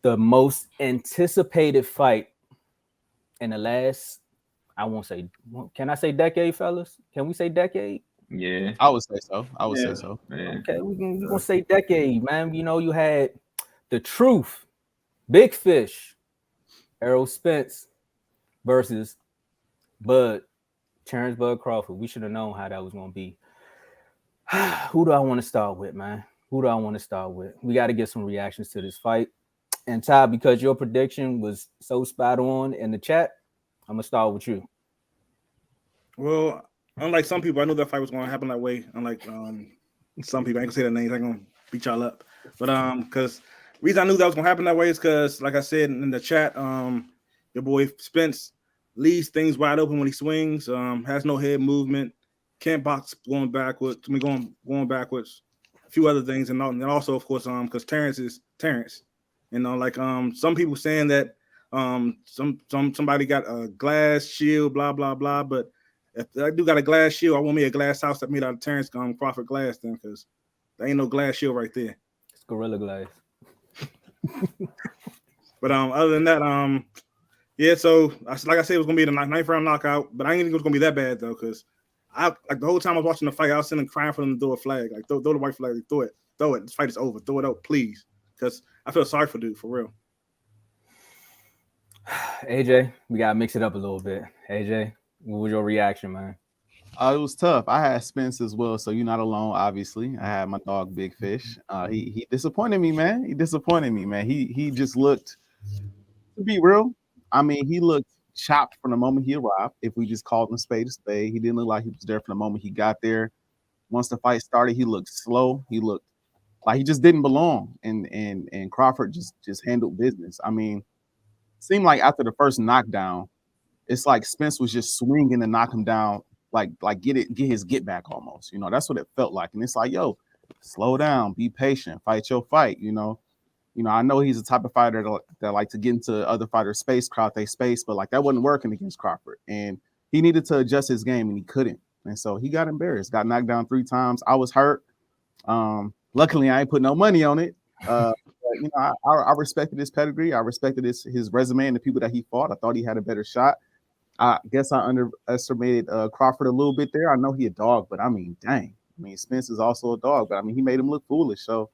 the most anticipated fight in the last, I won't say, can I say decade, fellas? Can we say decade? Yeah. I would say so. I would Yeah. say so. Yeah. Okay, we gonna say decade, man. You know, you had the truth, Big Fish, Erroll Spence versus Bud, Terence Bud Crawford. We should have known how that was gonna be. Who do I want to start with, man? Who do I want to start with? We got to get some reactions to this fight. And Ty, because your prediction was so spot on in the chat, I'm gonna start with you. Well, unlike some people, I knew that fight was going to happen that way. Unlike some people, I ain't gonna say their names. I ain't gonna beat y'all up. But because reason I knew that was going to happen that way is because, like I said in the chat, your boy Spence leaves things wide open when he swings. Has no head movement, can't box going backwards. Going backwards. A few other things, and also of course because Terence is Terence. Some people saying that somebody got a glass shield, blah blah blah. But if I do got a glass shield, I want me a glass house that made out of Terence Crawford glass then, because there ain't no glass shield right there. It's Gorilla Glass. But other than that, yeah. So like I said, it was gonna be the ninth round knockout, but I didn't think it was gonna be that bad though, because the whole time I was watching the fight, I was sitting crying for them to throw a flag, like throw the white flag, like, throw it. This fight is over. Throw it out, please, because I feel sorry for dude for real. AJ, we gotta mix it up a little bit. AJ, what was your reaction, man? It was tough. I had Spence as well, so you're not alone. Obviously, I had my dog Big Fish. He disappointed me, man. He just looked, to be real, I mean, he looked chopped from the moment he arrived. If we just called him spade to spade, he didn't look like he was there from the moment he got there. Once the fight started, he looked slow. He looked like he just didn't belong, and Crawford just handled business. I mean, seemed like after the first knockdown, it's like Spence was just swinging to knock him down, like get his get back almost. You know, that's what it felt like. And it's like, yo, slow down, be patient, fight your fight. You know, I know he's the type of fighter that like to get into other fighters' space, crowd their space, but like that wasn't working against Crawford, and he needed to adjust his game, and he couldn't. And so he got embarrassed, got knocked down 3 times. I was hurt. Luckily, I ain't put no money on it. But, you know, I respected his pedigree. I respected his resume and the people that he fought. I thought he had a better shot. I guess I underestimated Crawford a little bit there. I know he a dog, but I mean, dang. I mean, Spence is also a dog, but I mean, he made him look foolish. So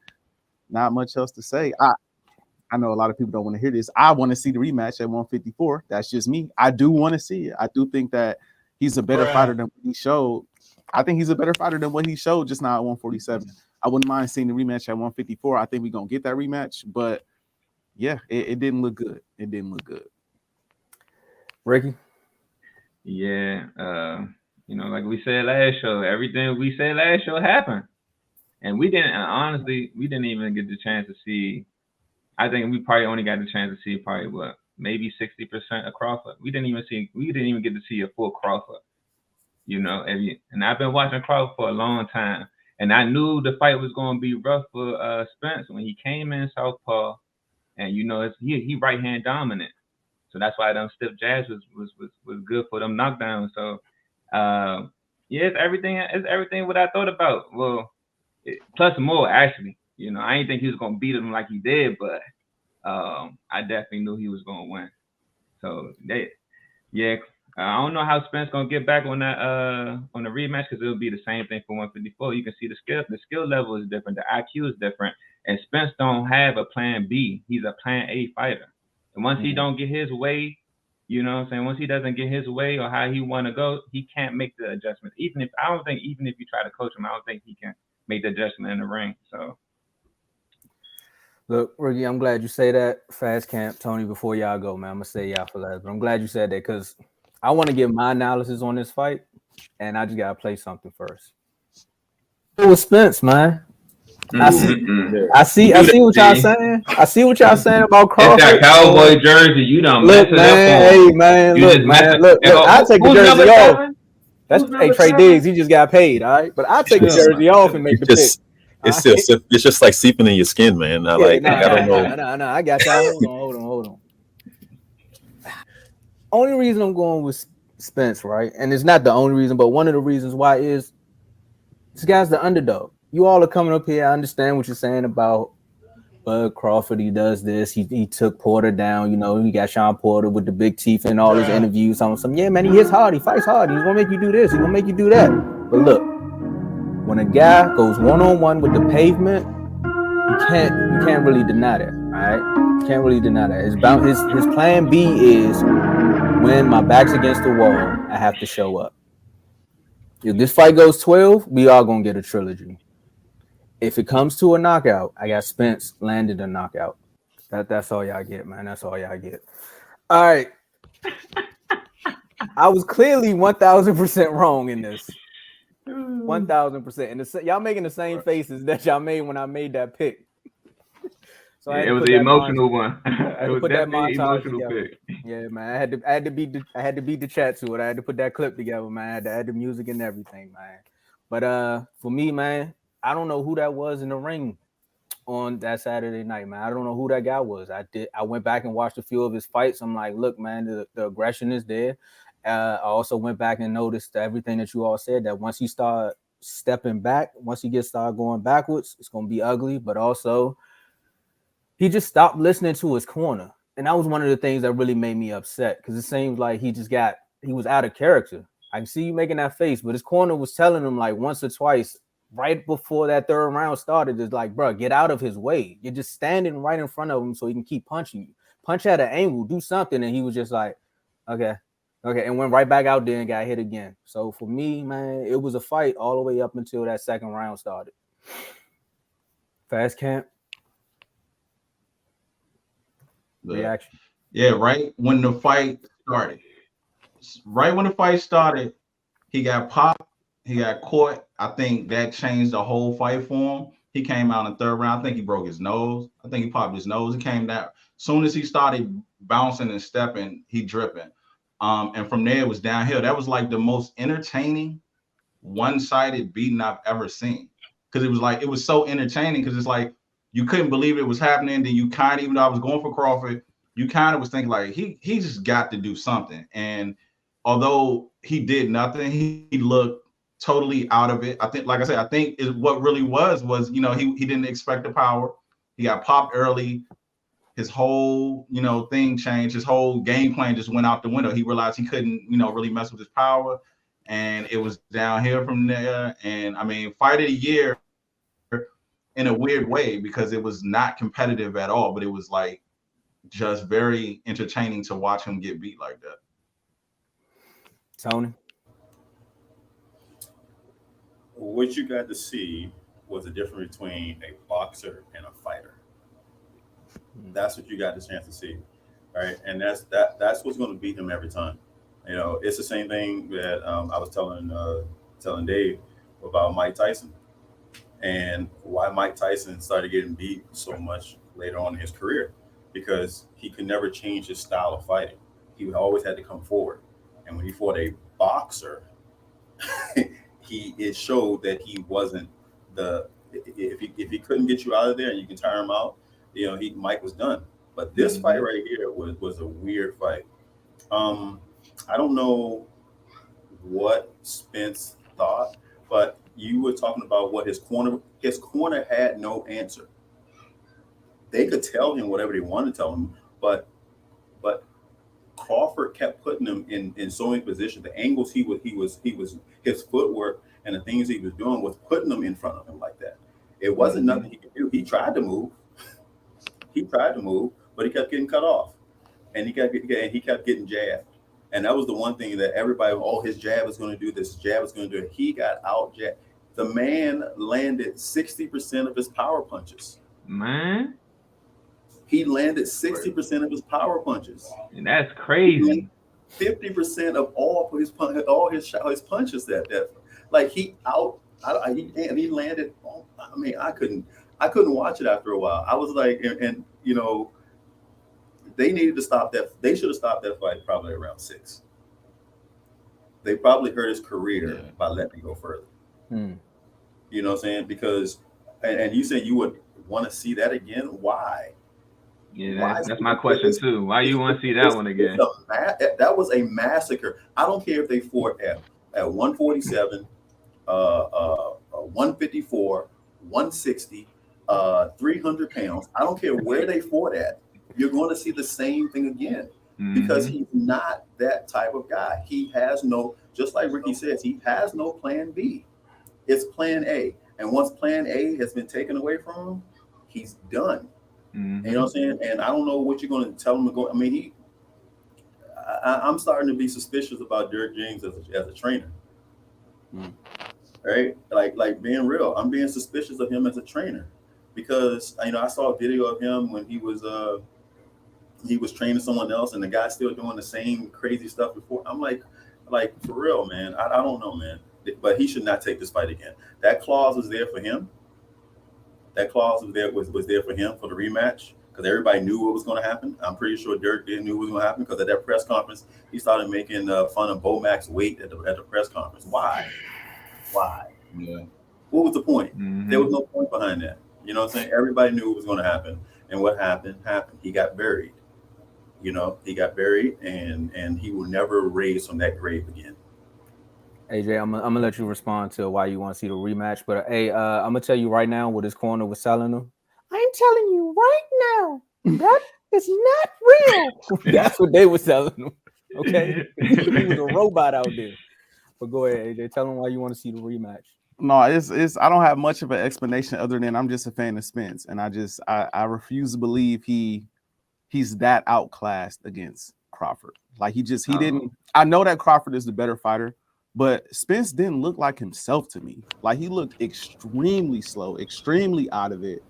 not much else to say. I know a lot of people don't want to hear this. I want to see the rematch at 154. That's just me. I do want to see it. I do think that he's a better fighter than what he showed. I think he's a better fighter than what he showed just now at 147. I wouldn't mind seeing the rematch at 154. I think we're going to get that rematch. But, yeah, it didn't look good. It didn't look good. Ricky? Yeah. Like we said last show, everything we said last show happened. And we didn't even get the chance to see. I think we probably only got the chance to see maybe 60% of Crawford. We didn't even get to see a full Crawford. You know, and I've been watching Crawford for a long time, and I knew the fight was going to be rough for Spence when he came in southpaw, and you know he right hand dominant, so that's why them stiff jabs was good for them knockdowns. So yeah, it's everything what I thought about. Well, plus more actually. You know, I didn't think he was going to beat him like he did, but I definitely knew he was going to win. So I don't know how Spence gonna get back on that on the rematch, because it'll be the same thing for 154. You can see the skill level is different, the IQ is different, and Spence don't have a plan B. He's a plan A fighter. And once he don't get his way, you know what I'm saying? Once he doesn't get his way or how he want to go, he can't make the adjustment. Even if you try to coach him, I don't think he can make the adjustment in the ring. So look, Ricky, I'm glad you say that. Fast Camp, Tony, before y'all go, man, I'm gonna say y'all for last, but I'm glad you said that because I want to give my analysis on this fight, and I just gotta play something first. It was Spence, man. I see what y'all saying. I see what y'all saying about Crawford. It's that cowboy jersey. You don't look, man. Hey, man. Look. I'll take the jersey off. That's Trey Diggs. He just got paid, all right. But I'll take the jersey off and make the pick. It's just like seeping in your skin, man. I don't know. No. I got y'all. Hold on. Only reason I'm going with Spence, right? And it's not the only reason, but one of the reasons why is this guy's the underdog. You all are coming up here. I understand what you're saying about Bud Crawford, he does this. He took Porter down. You know, he got Sean Porter with the big teeth and all his interviews. Some yeah, man, he hits hard. He fights hard. He's gonna make you do this. He's gonna make you do that. But look, when a guy goes 1-on-1 with the pavement, you can't really deny that. All right, you can't really deny that. His plan B is when my back's against the wall, I have to show up. If this fight goes 12, we are gonna get a trilogy. If it comes to a knockout, I got Spence landed a knockout. That's all y'all get, man. That's all y'all get. All right. I was clearly 1,000% wrong in this. 1,000%. And y'all making the same faces that y'all made when I made that pick. So it was the emotional one. It was definitely emotional pick. Yeah, man. I had to beat the chat to it. I had to put that clip together, man. I had to add the music and everything, man. But for me, man, I don't know who that was in the ring on that Saturday night, man. I don't know who that guy was. I went back and watched a few of his fights. I'm like, look, man, the aggression is there. I also went back and noticed everything that you all said, that once he start stepping back, once he started going backwards, it's going to be ugly. But also, he just stopped listening to his corner. And that was one of the things that really made me upset, because it seems like he was out of character. I can see you making that face, but his corner was telling him like once or twice, right before that third round started, is like, bro, get out of his way. You're just standing right in front of him so he can keep punching you. Punch at an angle, do something. And he was just like, okay, and went right back out there and got hit again. So for me, man, it was a fight all the way up until that second round started. Fast Camp. Reaction. Yeah, right when the fight started, he got popped. He got caught. I think that changed the whole fight for him. He came out in the third round. I think he broke his nose. I think he popped his nose. He came down. As soon as he started bouncing and stepping, he dripping. And from there, it was downhill. That was like the most entertaining, one-sided beating I've ever seen. Because it was so entertaining, because it's like you couldn't believe it was happening. Then you kind of, even though I was going for Crawford, you kind of was thinking like, he just got to do something. And although he did nothing, he looked totally out of it. I think, like I said, what really was, you know, he didn't expect the power. He got popped early. His whole, you know, thing changed. His whole game plan just went out the window. He realized he couldn't, you know, really mess with his power, and it was downhill from there. And I mean, fight of the year in a weird way, because it was not competitive at all, but it was like just very entertaining to watch him get beat like that. Tony? What you got to see was the difference between a boxer and a fighter. That's what you got the chance to see, right? And that's what's going to beat him every time. You know, it's the same thing that I was telling Dave about Mike Tyson, and why Mike Tyson started getting beat so much later on in his career, because he could never change his style of fighting. He always had to come forward, and when he fought a boxer, it showed that he wasn't if he couldn't get you out of there and you can tire him out, you know, Mike was done. But this fight right here was a weird fight. I don't know what Spence thought, but you were talking about what his corner had no answer. They could tell him whatever they wanted to tell him, but Crawford kept putting him in so many positions. The angles he was his footwork and the things he was doing was putting them in front of him like that. It wasn't nothing he could do. He tried to move. But he kept getting cut off, and he kept getting jabbed. And that was the one thing that everybody, his jab is going to do this, jab is going to do it. He got out jabbed. The man landed 60% of his power punches. Man, he landed 60% of his power punches. And that's crazy. 50% of all his punches that like he landed. I mean, I couldn't watch it after a while. I was like, and you know, they needed to stop that. They should have stopped that fight probably around 6. They probably hurt his career by letting him go further. You know what I'm saying? Because, and you said you would want to see that again. Why? Yeah, that's my question too. Why you want to see that one again? That was a massacre. I don't care if they fought at 147, 154, 160, 300 pounds. I don't care where they fought at. You're going to see the same thing again because he's not that type of guy. He has no, just like Ricky says, he has no plan B. It's plan A. And once plan A has been taken away from him, he's done. You know what I'm saying? And I don't know what you're going to tell him to go. I mean, I'm starting to be suspicious about Derek James as a trainer. Right? Like being real, I'm being suspicious of him as a trainer because I saw a video of him when he was training someone else and the guy's still doing the same crazy stuff before. I'm like for real, man. I don't know, man. But he should not take this fight again. That clause was there for him. That clause was there for him for the rematch because everybody knew what was going to happen. I'm pretty sure Derek knew what was going to happen because at that press conference, he started making fun of Bomac's weight at the press conference. Why? Yeah. What was the point? There was no point behind that. You know what I'm saying? Everybody knew what was going to happen. And what happened. He got buried. He got buried and he will never raise from that grave again. AJ, I'm gonna let you respond to why you want to see the rematch. But hey, I'm gonna tell you right now what his corner was selling him. I'm telling you right now, that is not real. That's what they were selling him. Okay, he was a robot out there. But go ahead, AJ. Tell him why you want to see the rematch. No, it's I don't have much of an explanation other than I'm just a fan of Spence, and I refuse to believe he's that outclassed against Crawford. Like he didn't. I know that Crawford is the better fighter, but Spence didn't look like himself to me. Like he looked extremely slow, extremely out of it.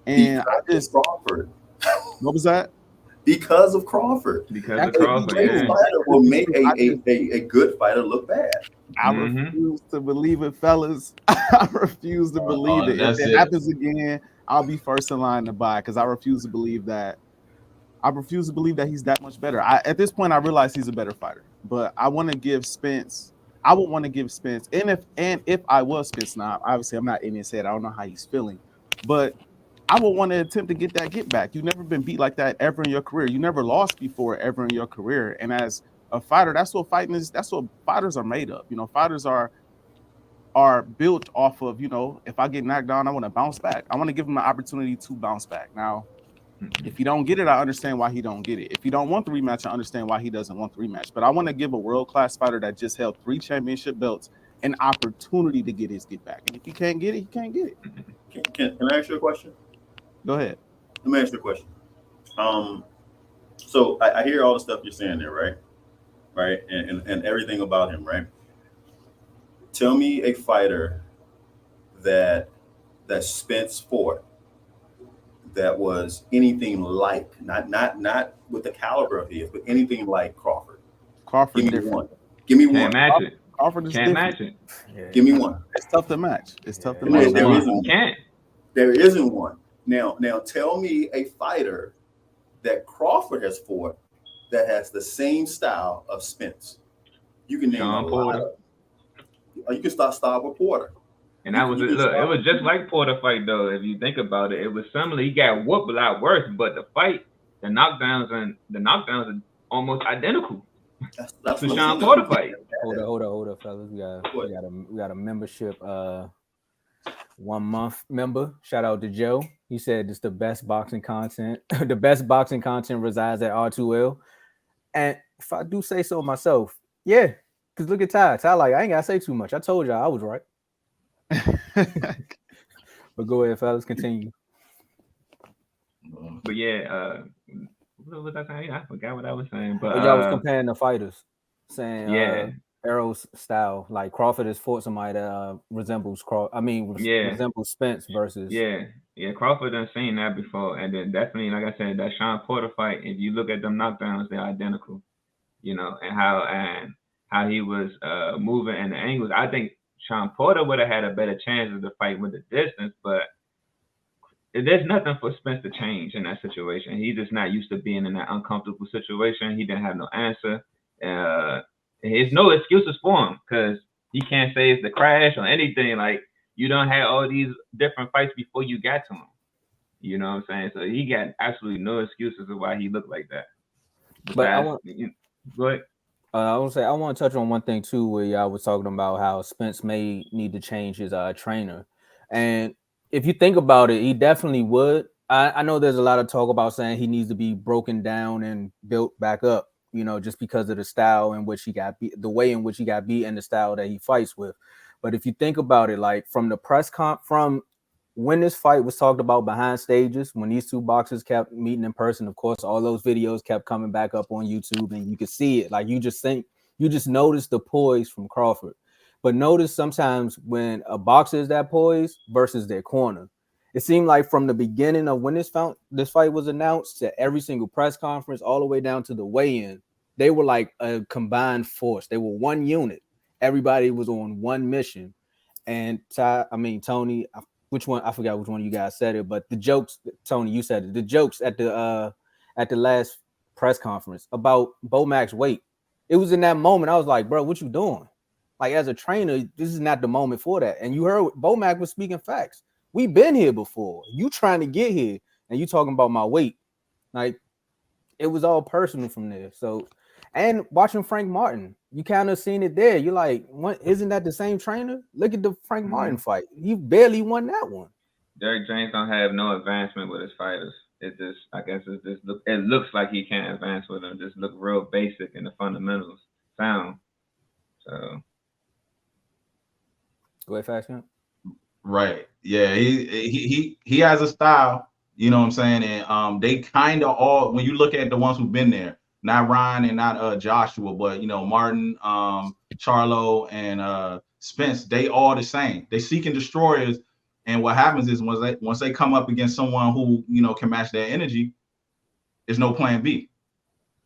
And Crawford. What was that? Because of Crawford. Because of Crawford, yeah. Fighter will make a good fighter look bad. I refuse to believe it, fellas. I refuse to believe it. If it happens again, I'll be first in line to buy because I refuse to believe that. I refuse to believe that he's that much better. At this point, I realize he's a better fighter, but I want to give Spence. I would want to give Spence, and if I was Spence now, obviously I'm not in his head. I don't know how he's feeling, but I would want to attempt to get that get back. You've never been beat like that ever in your career. You never lost before ever in your career. And as a fighter, that's what fighting is. That's what fighters are made of. Fighters are built off of, if I get knocked down, I want to bounce back. I want to give him an opportunity to bounce back. Now, if you don't get it, I understand why he don't get it. If you don't want the rematch, I understand why he doesn't want the rematch. But I want to give a world-class fighter that just held 3 championship belts an opportunity to get his get back. And if he can't get it, he can't get it. Can I ask you a question? Go ahead. Let me ask you a question. So I hear all the stuff you're saying there, right? Right, and everything about him, right? Tell me a fighter that Spence fought that was anything like not with the caliber of his, but anything like Crawford. Give me one. Give me one. Can't match it. Crawford is Can't different. match it. Yeah. Give me one. It's tough to match. It's tough to match. There isn't one. Can't. There isn't one. Now tell me a fighter that Crawford has fought that has the same style of Spence. You can name a lot of. You can start with Porter. And that was it. Look, it was just like Porter fight though. If you think about it, it was similar. He got whooped a lot worse, but the fight, the knockdowns are almost identical. That's the Sean Porter fight. Hold up, fellas. We got a membership 1 month member. Shout out to Joe. He said it's the best boxing content. The best boxing content resides at R2L. And if I do say so myself, yeah. Because look at Ty. I ain't gotta say too much. I told y'all I was right. But go ahead, fellas, continue. But yeah, what was I saying? I forgot what I was saying. But y'all was comparing the fighters, saying yeah, Errol's style, like Crawford has fought somebody that resembles resembles Spence versus Crawford done seen that before, and then definitely, like I said, that Sean Porter fight. If you look at them knockdowns, they're identical, and how he was moving and the angles. I think Sean Porter would have had a better chance of the fight with the distance, but there's nothing for Spence to change in that situation. He's just not used to being in that uncomfortable situation. He didn't have no answer. There's no excuses for him because he can't say it's the crash or anything. Like, you don't have all these different fights before you got to him. You know what I'm saying? So he got absolutely no excuses of why he looked like that. Besides, go ahead. I want to touch on one thing too, where y'all was talking about how Spence may need to change his trainer, and if you think about it, he definitely would. I know there's a lot of talk about saying he needs to be broken down and built back up, just because of the style in which he got beat, the way in which he got beat, and the style that he fights with. But if you think about it, like from the from when this fight was talked about behind stages, when these two boxers kept meeting in person, of course, all those videos kept coming back up on YouTube, and you could see it. Like you just notice the poise from Crawford. But notice sometimes when a boxer is that poised versus their corner, it seemed like from the beginning of when this fight was announced to every single press conference, all the way down to the weigh-in, they were like a combined force. They were one unit. Everybody was on one mission. And Tony, which one? I forgot which one of you guys said it, but the jokes, Tony, you said it. The jokes at the last press conference about Bomac's weight. It was in that moment I was like, bro, what you doing? Like, as a trainer, this is not the moment for that. And you heard Bomac was speaking facts. We've been here before. You trying to get here, and you talking about my weight. Like, it was all personal from there. So, and watching Frank Martin, you kind of seen it there. You're like, what, isn't that the same trainer? Look at the Frank Martin fight. He barely won that one. Derek James don't have no advancement with his fighters. It just, I guess, it looks like he can't advance with them. Just look real basic in the fundamentals sound. So. Go ahead, Fast. Right. Yeah. He has a style. You know what I'm saying? And they kind of all, when you look at the ones who've been there, not Ryan and not Joshua, but Martin, Charlo, and Spence, they all the same. They seeking destroyers. And what happens is once they come up against someone who can match their energy, there's no plan B.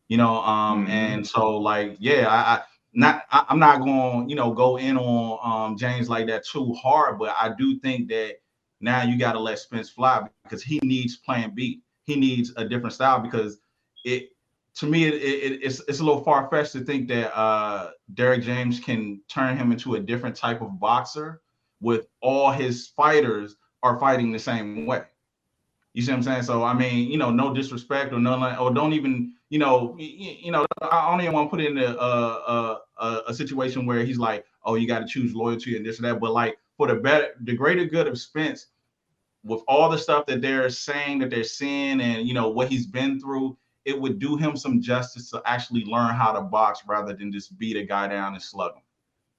And so like, yeah, I'm not going to go in on James like that too hard, but I do think that now you got to let Spence fly because he needs plan B. He needs a different style because to me it's a little far-fetched to think that Derek James can turn him into a different type of boxer with all his fighters are fighting the same way. You see what I'm saying? So I mean, no disrespect or none, or don't even, I don't even want to put it in a situation where he's like, oh, you got to choose loyalty and this and that. But like for the greater good of Spence, with all the stuff that they're saying that they're seeing and what he's been through, it would do him some justice to actually learn how to box rather than just beat a guy down and slug him.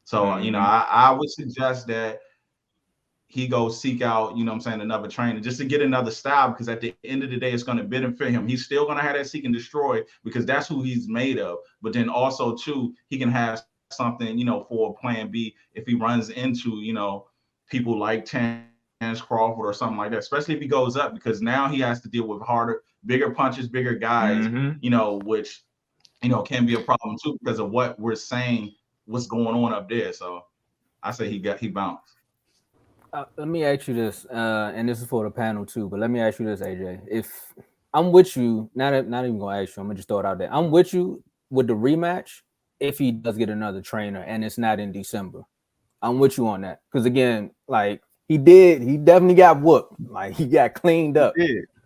So I would suggest that he goes seek out, another trainer just to get another style, because at the end of the day, it's going to benefit him. He's still going to have that seek and destroy because that's who he's made of. But then also, too, he can have something, for a plan B if he runs into, people like Terence Crawford or something like that, especially if he goes up, because now he has to deal with harder, bigger punches, bigger guys, which, can be a problem, too, because of what we're saying, what's going on up there. So I say he bounced. Let me ask you this, and this is for the panel too. But let me ask you this, AJ. If I'm with you, not even gonna ask you, I'm gonna just throw it out there. I'm with you with the rematch if he does get another trainer and it's not in December. I'm with you on that because again, like he definitely got whooped. Like he got cleaned up.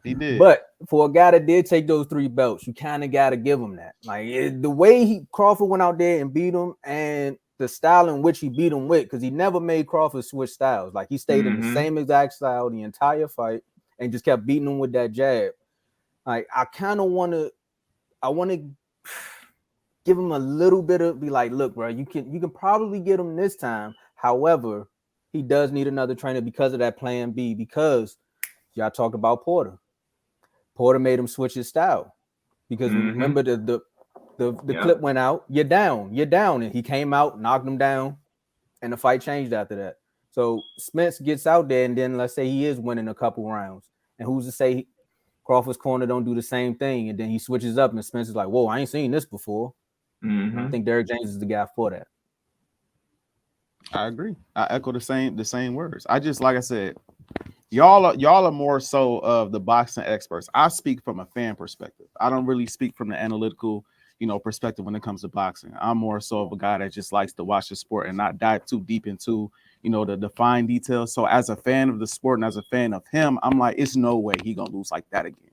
He did. But for a guy that did take those 3 belts, you kind of got to give him that. Like the way Crawford went out there and beat him, and the style in which he beat him with, because he never made Crawford switch styles. Like he stayed in the same exact style the entire fight and just kept beating him with that jab. Like I want to give him a little bit of be like, look, bro, you can probably get him this time. However, he does need another trainer because of that plan B, because y'all talked about Porter. Porter made him switch his style because remember the clip went out. You're down, and he came out, knocked him down, and the fight changed after that. So Spence gets out there, and then let's say he is winning a couple rounds, and who's to say Crawford's corner don't do the same thing, and then he switches up, and Spence is like, "Whoa, I ain't seen this before." I think Derek James is the guy for that. I agree. I echo the same words. I just, like I said, y'all are more so of the boxing experts. I speak from a fan perspective. I don't really speak from the analytical, perspective when it comes to boxing. I'm more so of a guy that just likes to watch the sport and not dive too deep into, the fine details. So as a fan of the sport and as a fan of him, I'm like, it's no way he gonna lose like that again.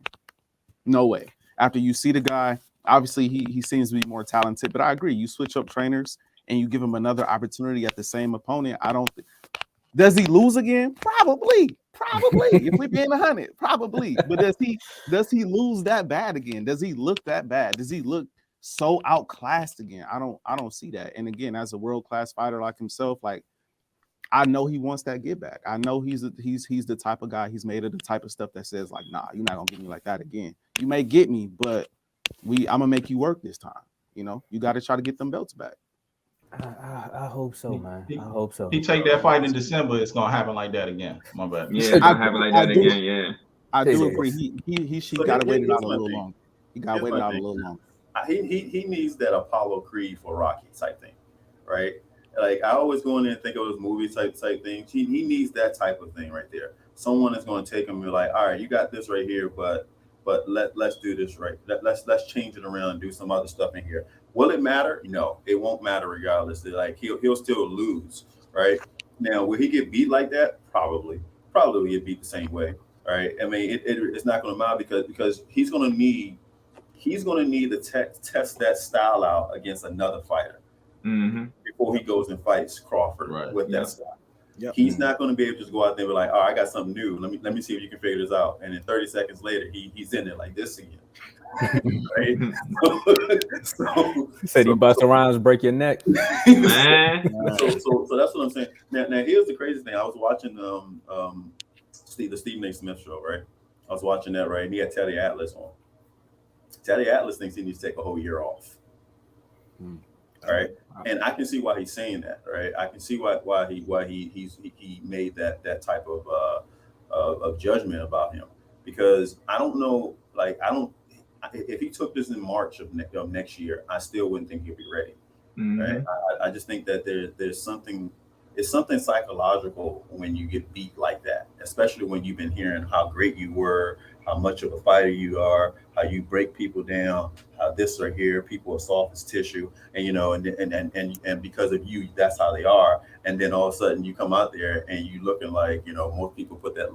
No way. After you see the guy, obviously he seems to be more talented, but I agree. You switch up trainers and you give him another opportunity at the same opponent. I don't think. Does he lose again? Probably. Probably, if we being 100, probably. But does he lose that bad again? Does he look that bad? Does he look so outclassed again? I don't see that. And again, as a world-class fighter like himself, like I know he wants that get back. I know he's the type of guy. He's made of the type of stuff that says like, nah, you're not gonna get me like that again. You may get me, but I'm gonna make you work this time. You know, you got to try to get them belts back. I hope so, man. I hope so. He take that fight in December, it's gonna happen like that again. My bad. Yeah, it's gonna happen like that again. Yeah, I do agree. He got to wait it out a little longer. He got to wait it out a little longer. He needs that Apollo Creed for Rocky type thing, right? Like I always go in there and think of those movie type things. He needs that type of thing right there. Someone is going to take him and be like, all right, you got this right here, but let's do this right. Let's change it around and do some other stuff in here. Will it matter? No, it won't matter regardless. Like he'll still lose, right? Now, will he get beat like that? Probably will get beat the same way, right? I mean, it's not going to matter because he's going to need to test that style out against another fighter before he goes and fights Crawford with that style. Yep. He's not going to be able to just go out there and be like, oh, I got something new. Let me see if you can figure this out. And then 30 seconds later, he's in it like this again. Right? so said he bust around and break your neck. Man. So that's what I'm saying. Now here's the crazy thing. I was watching the Stephen A. Smith show, right? I was watching that, right? And he had Teddy Atlas on. Teddy Atlas thinks he needs to take a whole year off. All right. And I can see why he's saying that, right? I can see why he made that type of judgment about him, because I don't know, like if he took this in March of next year, I still wouldn't think he'll be ready. Right? I just think that there's something. It's something psychological when you get beat like that, especially when you've been hearing how great you were, how much of a fighter you are, how you break people down, how this or here, people are soft as tissue, and you know, and because of you, that's how they are. And then all of a sudden you come out there and you looking like, you know, most people put that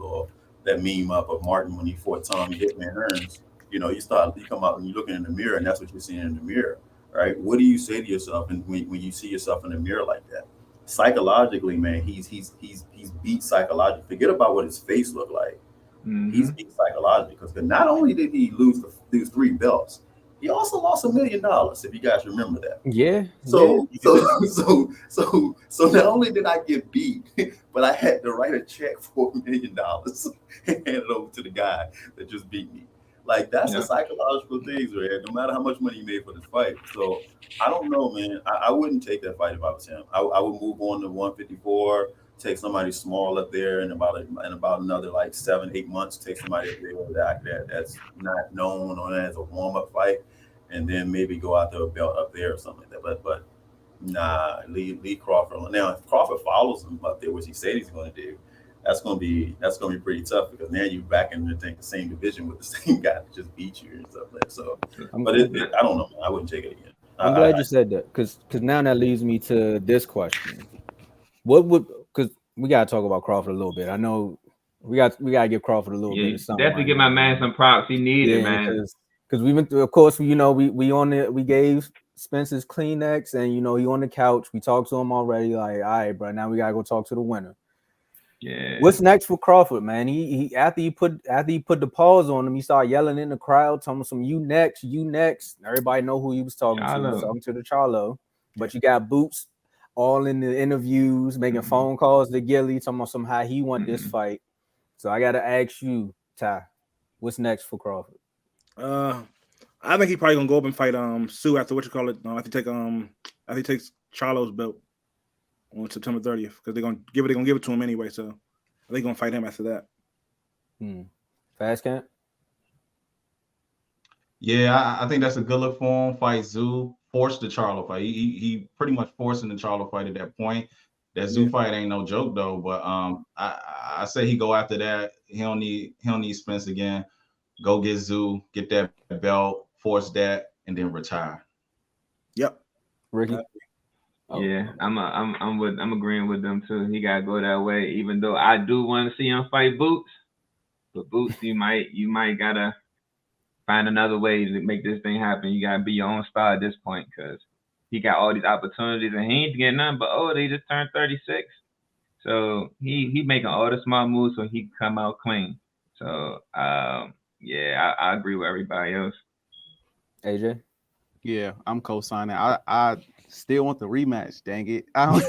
meme up of Martin when he fought Tommy Hitman Hearns. You know, you come out and you're looking in the mirror, and that's what you're seeing in the mirror, right? What do you say to yourself, and when you see yourself in the mirror like that? Psychologically, man, he's beat psychologically. Forget about what his face looked like. He's beat psychologically because not only did he lose 3 belts, he also lost $1 million. If you guys remember that. Yeah. So not only did I get beat, but I had to write a check for $1 million and hand it over to the guy that just beat me. Like that's the psychological things, right? No matter how much money you made for this fight. So I don't know, man. I wouldn't take that fight if I was him. I would move on to 154, take somebody small up there, and about another like 7-8 months, take somebody up there that's not known or as a warm-up fight, and then maybe go out there a belt up there or something like that. But nah, leave Crawford. Now if Crawford follows him up there, which he said he's going to do, that's gonna be pretty tough, because now you're back in the same division with the same guy that just beat you and stuff like that. So, but I don't know, man. I wouldn't take it again. I'm glad you said that, because now that leads me to this question: because we gotta talk about Crawford a little bit. I know we gotta give Crawford a little bit of something. Definitely give my man some props. He needed, man. Because we went through, of course, we gave Spence's Kleenex, and he on the couch. We talked to him already. Like, all right, bro, now we gotta go talk to the winner. Yeah. What's next for Crawford, man? He after he put the pause on him, he started yelling in the crowd, telling some you next. Everybody know who he was talking to. He was talking to the Charlo. But you got Boots all in the interviews, making phone calls to Gilly, talking about how he want this fight. So I gotta ask you, Ty, what's next for Crawford? I think he probably gonna go up and fight Sue after after he takes Charlo's belt on September 30th, because they're gonna give it to him anyway. So they're gonna fight him after that. Fast Camp? Yeah, I think that's a good look for him. Fight Zoo, force the Charlo fight. He pretty much forcing the Charlo fight at that point. That Zoo fight ain't no joke though. But I say he go after that. He don't need Spence again. Go get Zoo, get that belt, force that, and then retire. Yep. Ricky. Yeah, I'm agreeing with them too. He gotta go that way, even though I do want to see him fight Boots. But Boots, you might gotta find another way to make this thing happen. You gotta be your own star at this point, because he got all these opportunities and he ain't getting none. But he just turned 36, So he making all the smart moves so he can come out clean. So yeah, I agree with everybody else. AJ? Yeah, I'm co-signing. I still want the rematch. Dang it, I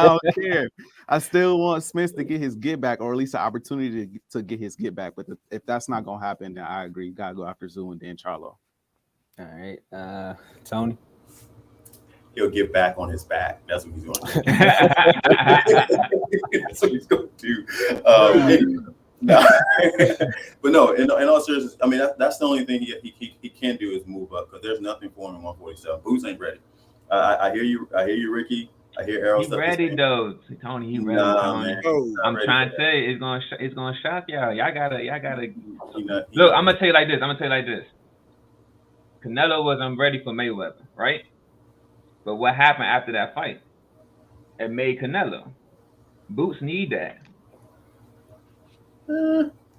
don't care. I still want Smith to get his get back, or at least an opportunity to get his get back. But if that's not gonna happen, then I agree. Gotta go after Zoo and then Charlo. All right, Tony. He'll get back on his back. That's what he's going to do. That's what he's going to do. No. But no, in all seriousness, I mean, that's the only thing he can do is move up, because there's nothing for him in 147. Boots ain't ready. I hear you, Ricky. I hear Erroll. He's ready though, Tony. He ready. Man, I'm trying to say it's gonna shock y'all. Y'all gotta. Look, I'm gonna tell you like this. Canelo wasn't ready for Mayweather, right? But what happened after that fight? It made Canelo. Boots need that.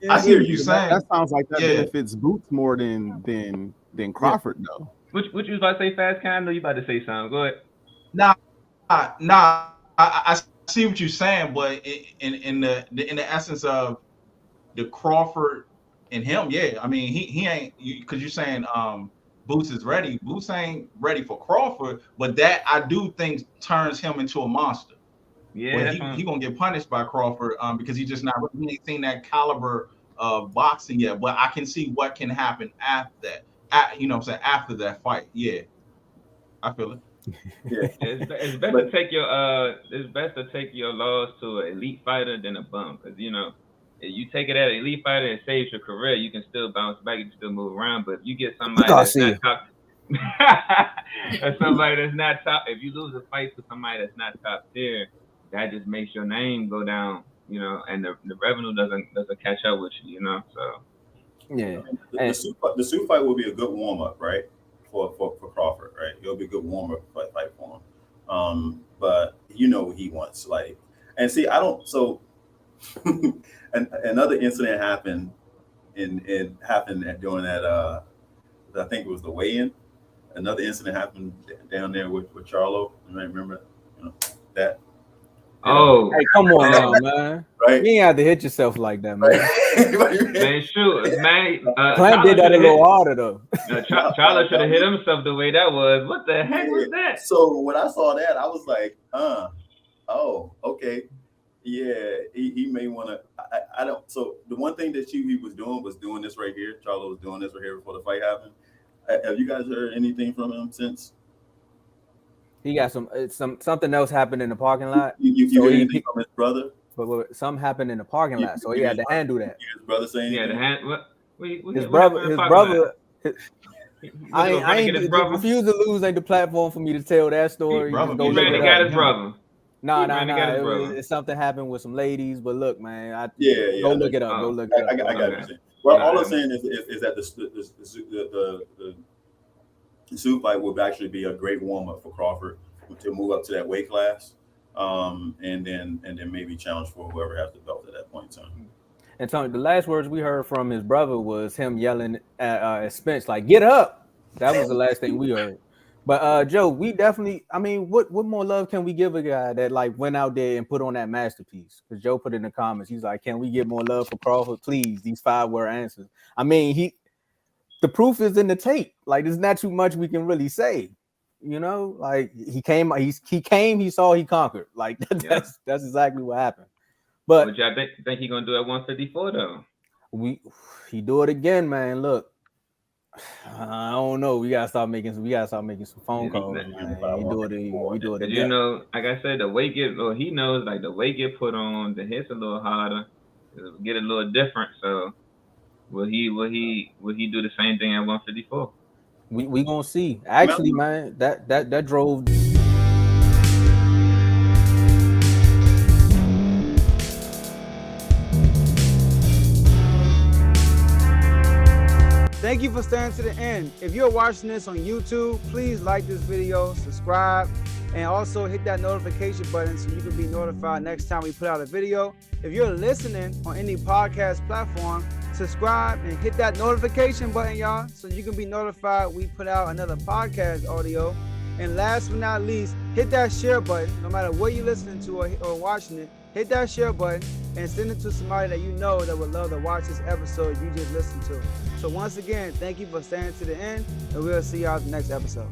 I hear you saying. That sounds like that benefits Boots more than Crawford though. What you was about to say, Fast Kind? I know you about to say something. Go ahead. Nah. I see what you're saying, but in the essence of the Crawford and him, yeah. I mean, he ain't, because you're saying Boots is ready. Boots ain't ready for Crawford, but that I do think turns him into a monster. Yeah, he gonna get punished by Crawford because he just not, he ain't seen that caliber of boxing yet. But I can see what can happen after that. You know what I'm saying? After that fight, yeah, I feel it. Yeah. It's best to take your loss to an elite fighter than a bum, because you know, if you take it at an elite fighter, it saves your career. You can still bounce back, you can still move around. But if you get somebody that's not top, or somebody that's not top, if you lose a fight to somebody that's not top tier, that just makes your name go down, you know, and the revenue doesn't catch up with you, you know. So yeah, the suit fight will be a good warm up, right? For Crawford, right? It'll be a good warm up fight for him. But you know what he wants, like, and see, I don't. So, another incident happened during that. I think it was the weigh-in. Another incident happened down there with Charlo. You might remember, you know, that. Oh, hey, come on now, man. Right? You ain't have to hit yourself like that, man. Man, shoot, man. Clem did that a little harder though. Charlo should have hit himself the way that was. What the heck was that? So when I saw that, I was like, oh, okay. Yeah, he may want to. I don't. So the one thing that he was doing this right here. Charlo was doing this right here before the fight happened. Have you guys heard anything from him since? He got something else happened in the parking lot. You heard anything from his brother? But something happened in the parking lot, so he had to handle that. His brother saying, yeah, his brother. I refuse to lose like the platform for me to tell that story. He got his brother. No. It's something happened with some ladies, but look, man, go look it up. Go look it up. I got it. Well, all I'm saying is that the suit fight would actually be a great warm up for Crawford to move up to that weight class, and then maybe challenge for whoever has the belt at that point in time. And Tony, the last words we heard from his brother was him yelling at Spence, like, "Get up!" That was the last thing we heard. But Joe, we definitely, I mean, what more love can we give a guy that like went out there and put on that masterpiece? Because Joe put in the comments, he's like, "Can we get more love for Crawford, please?" These 5-word answers. I mean, the proof is in the tape. Like, there's not too much we can really say. You know, like he came, he saw, he conquered. Like that's exactly what happened. But I think he's gonna do at 154 though. He do it again, man. Look, I don't know. We gotta start making some phone calls, man. We do it again. You know, like I said, the weight he knows like the weight get put on, the hits a little harder, get a little different. So will he do the same thing at 154? We gonna see. Actually, man, that drove. Thank you for staying to the end. If you're watching this on YouTube, please like this video, subscribe, and also hit that notification button so you can be notified next time we put out a video. If you're listening on any podcast platform, subscribe and hit that notification button, y'all, so you can be notified we put out another podcast audio. And last but not least, hit that share button. No matter what you're listening to or watching it, hit that share button and send it to somebody that you know that would love to watch this episode you just listened to. So once again, thank you for staying to the end, and we'll see y'all in the next episode.